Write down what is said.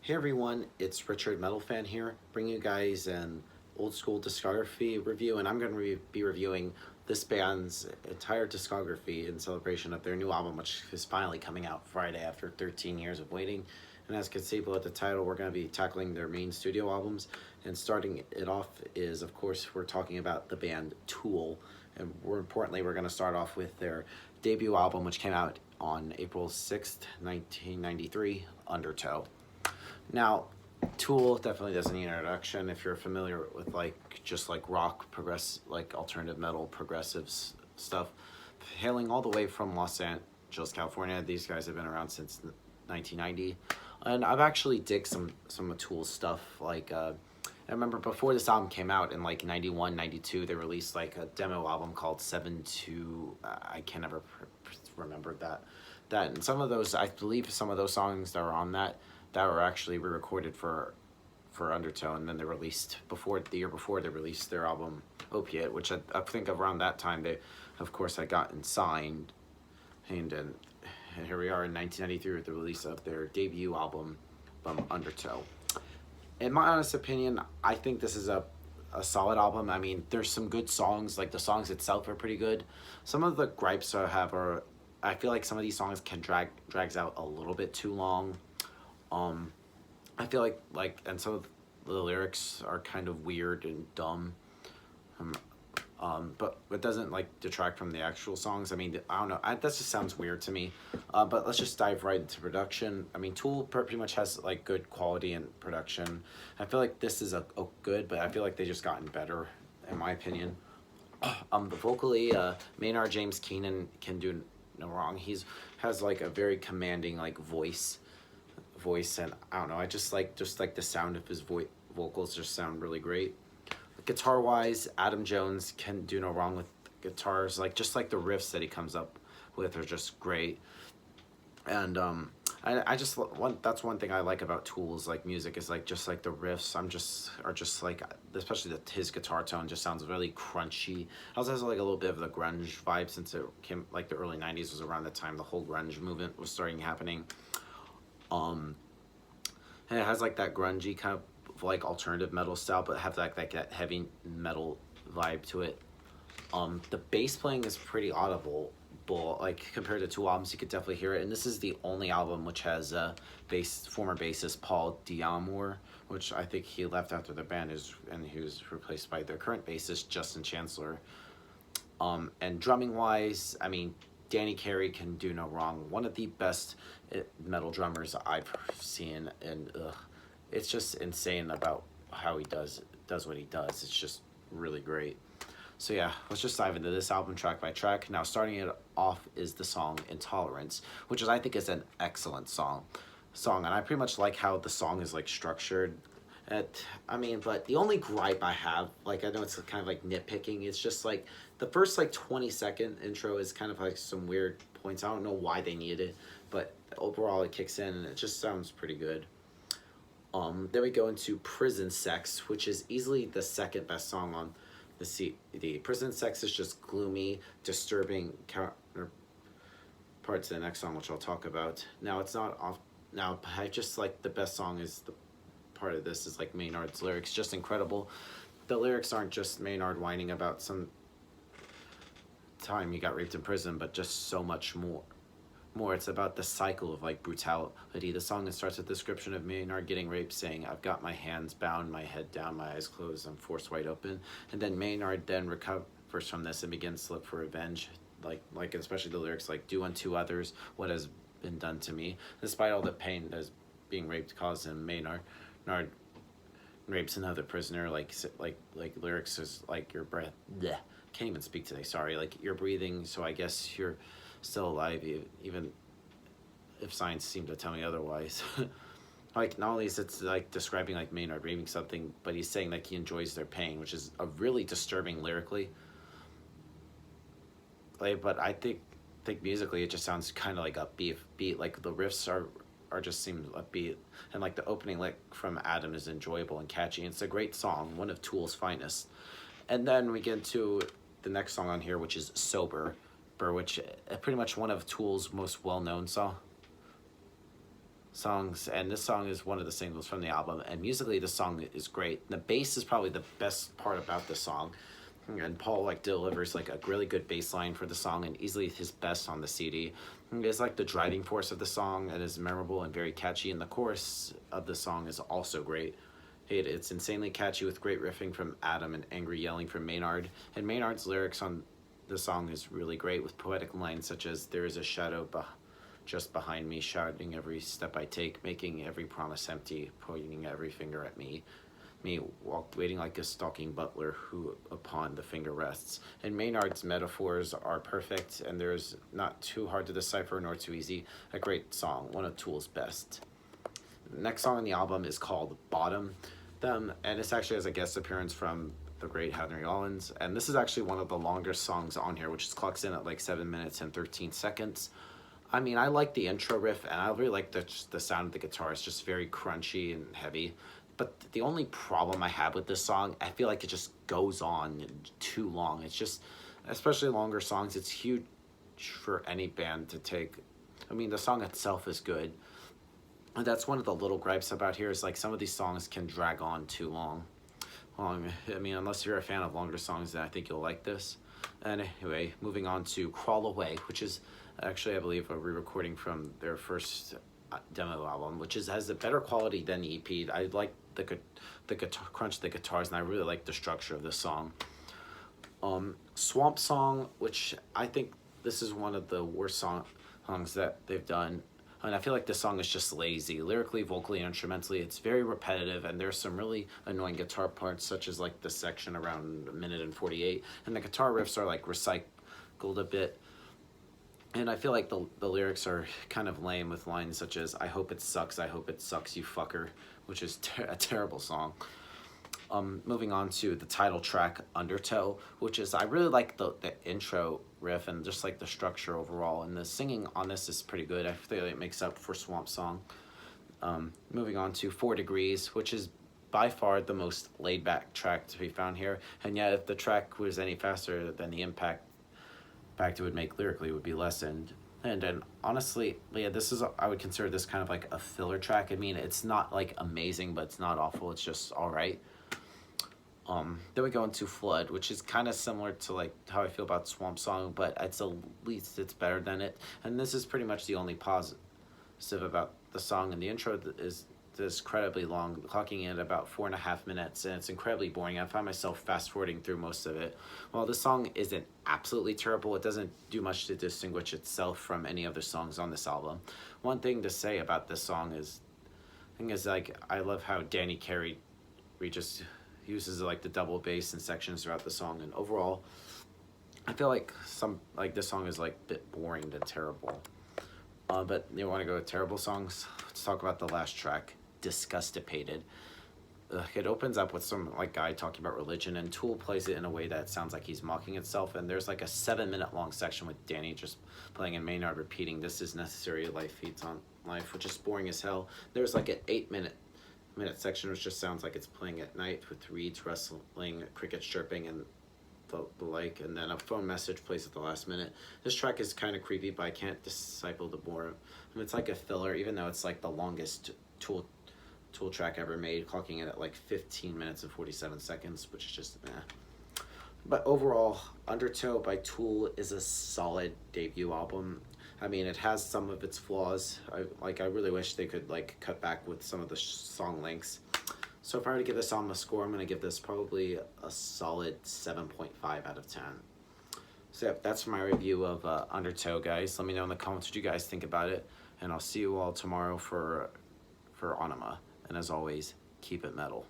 Hey everyone, it's Richard Metal Fan here, bringing you guys an old school discography review, and I'm going to be reviewing this band's entire discography in celebration of their new album, which is finally coming out Friday after 13 years of waiting. And as you can see below the title, we're going to be tackling their main studio albums, and starting it off is, of course, we're talking about the band Tool, and more importantly, we're going to start off with their debut album, which came out on April 6th, 1993, Undertow. Now, Tool definitely doesn't need an introduction if you're familiar with just like rock, like alternative metal, progressives stuff. Hailing all the way from Los Angeles, California, these guys have been around since 1990, and I've actually dig some of Tool's stuff. I remember before this album came out in like 91, 92, they released like a demo album called 7-2. I can never remember that, and some of those, I believe some of those songs that were on that were actually re-recorded for Undertow, and then they released the year before they released their album Opiate, which I think around that time they, of course, had gotten signed, and here we are in 1993 with the release of their debut album, Undertow. In my honest opinion, I think this is a solid album. I mean, there's some good songs, like the songs itself are pretty good. Some of the gripes I have are, I feel like some of these songs can drags out a little bit too long. Um, I feel and some of the lyrics are kind of weird and dumb. Um, but it doesn't like detract from the actual songs. I mean, I don't know. That just sounds weird to me. But let's just dive right into production. I mean, Tool pretty much has like good quality in production. I feel like this is a good, but I feel like they just gotten better, in my opinion. The vocally, Maynard James Keenan can do no wrong. Has like a very commanding like voice, and I don't know, I just like the sound of his vocals just sound really great. Guitar wise, Adam Jones can do no wrong with guitars, like just like the riffs that he comes up with are just great. And I just that's one thing I like about Tool's like music is like just like the riffs are just like, especially his guitar tone just sounds really crunchy. It also has like a little bit of the grunge vibe, since it came like the early 90s was around the time the whole grunge movement was starting happening. um and it has like that grungy kind of like alternative metal style, but have like that heavy metal vibe to it. The bass playing is pretty audible, but like compared to two albums, you could definitely hear it. And this is the only album which has former bassist Paul Diamore, which I think he left after the band and he was replaced by their current bassist Justin Chancellor. And drumming wise, I mean, Danny Carey can do no wrong. One of the best metal drummers I've seen, and it's just insane about how he does what he does. It's just really great. So yeah, let's just dive into this album track by track. Now, starting it off is the song "Intolerance," which I think is an excellent song, and I pretty much like how the song is like structured. I mean, but the only gripe I have, like I know it's kind of like nitpicking, it's just like the first like 20-second intro is kind of like some weird points. I don't know why they needed it, but overall it kicks in and it just sounds pretty good. Then we go into Prison Sex, which is easily the second best song on the CD. Prison Sex is just gloomy, disturbing counterpart to the next song, which I'll talk about. Now, it's not off. Now, I just like the best song is the part of this is like Maynard's lyrics, just incredible. The lyrics aren't just Maynard whining about some time he got raped in prison, but just so much more. It's about the cycle of like brutality. The song starts with a description of Maynard getting raped, saying, "I've got my hands bound, my head down, my eyes closed, I'm forced wide open." And then Maynard then recovers from this and begins to look for revenge. Like especially the lyrics like, "Do unto others what has been done to me." Despite all the pain that being raped caused him, Maynard rapes another prisoner. Like lyrics is like, "Your breath." Bleh, can't even speak today. Sorry. Like, "You're breathing, so I guess you're still alive, even if science seemed to tell me otherwise." Like, not only is it like describing like Maynard reading something, but he's saying like he enjoys their pain, which is a really disturbing lyrically. Like, but I think musically it just sounds kind of like upbeat. Like the riffs are just seem upbeat, and like the opening lick from Adam is enjoyable and catchy. It's a great song, one of Tool's finest. And then we get into the next song on here, which is Sober, which pretty much one of Tool's most well-known songs. songs, and this song is one of the singles from the album, and musically the song is great. The bass is probably the best part about the song, and Paul like delivers like a really good bass line for the song, and easily his best on the CD. It's like the driving force of the song, and is memorable and very catchy, and the chorus of the song is also great. It's insanely catchy with great riffing from Adam and angry yelling from Maynard, and Maynard's lyrics on the song is really great with poetic lines such as "There is a shadow just behind me, shouting every step I take, making every promise empty, pointing every finger at me. Me walked waiting like a stalking butler who upon the finger rests." And Maynard's metaphors are perfect, and there's not too hard to decipher nor too easy. A great song, one of Tool's best. The next song on the album is called Bottom Them, and this actually has a guest appearance from the great Henry Rollins, and this is actually one of the longest songs on here, which clocks in at like 7 minutes and 13 seconds. I mean, I like the intro riff, and I really like the sound of the guitar. It's just very crunchy and heavy. But the only problem I have with this song, I feel like it just goes on too long. It's just, especially longer songs, it's huge for any band to take. I mean, the song itself is good. And that's one of the little gripes about here, is like some of these songs can drag on too long. I mean, unless you're a fan of longer songs, then I think you'll like this. Anyway, moving on to Crawl Away, which is actually, I believe, a re-recording from their first demo album, which has a better quality than the EP. I like the guitar crunch of the guitars, and I really like the structure of the song. Swamp Song, which I think this is one of the worst songs that they've done. And I feel like this song is just lazy. Lyrically, vocally, and instrumentally, it's very repetitive, and there's some really annoying guitar parts, such as like the section around 1:48, and the guitar riffs are like recycled a bit. And I feel like the lyrics are kind of lame, with lines such as "I hope it sucks, you fucker," which is a terrible song. Moving on to the title track, Undertow, which is, I really like the intro riff and just like the structure overall, and the singing on this is pretty good. I feel like it makes up for Swamp Song. Moving on to 4 Degrees, which is by far the most laid-back track to be found here, and yet if the track was any faster, then the impact it would make lyrically would be lessened. And then honestly, yeah, I would consider this kind of like a filler track. I mean, it's not like amazing, but it's not awful. It's just all right. Then we go into Flood, which is kind of similar to like how I feel about Swamp Song, but at least it's better than it. And this is pretty much the only positive about the song. And the intro is incredibly long, clocking in at about 4.5 minutes, and it's incredibly boring. I find myself fast forwarding through most of it. While this song isn't absolutely terrible, it doesn't do much to distinguish itself from any other songs on this album. One thing to say about this song is like, I love how Danny Carey just uses like the double bass in sections throughout the song, and overall I feel like this song is like a bit boring to terrible. But you want to go with terrible songs? Let's talk about the last track, Disgustipated. It opens up with some like guy talking about religion, and Tool plays it in a way that sounds like he's mocking itself, and there's like a 7-minute long section with Danny just playing and Maynard repeating, "This is necessary, life feeds on life," which is boring as hell. There's like an 8-minute section which just sounds like it's playing at night, with reeds rustling, crickets chirping, and the like, and then a phone message plays at the last minute. This track is kind of creepy, but I can't decipher the more. I mean, it's like a filler, even though it's like the longest Tool track ever made, clocking in at like 15 minutes and 47 seconds, which is just But overall, Undertow by Tool is a solid debut album. I mean, it has some of its flaws. I really wish they could like cut back with some of the song lengths. So if I were to give this album a score, I'm going to give this probably a solid 7.5 out of 10. So yeah, that's my review of Undertow, guys. Let me know in the comments what you guys think about it, and I'll see you all tomorrow for Anima. And as always, keep it metal.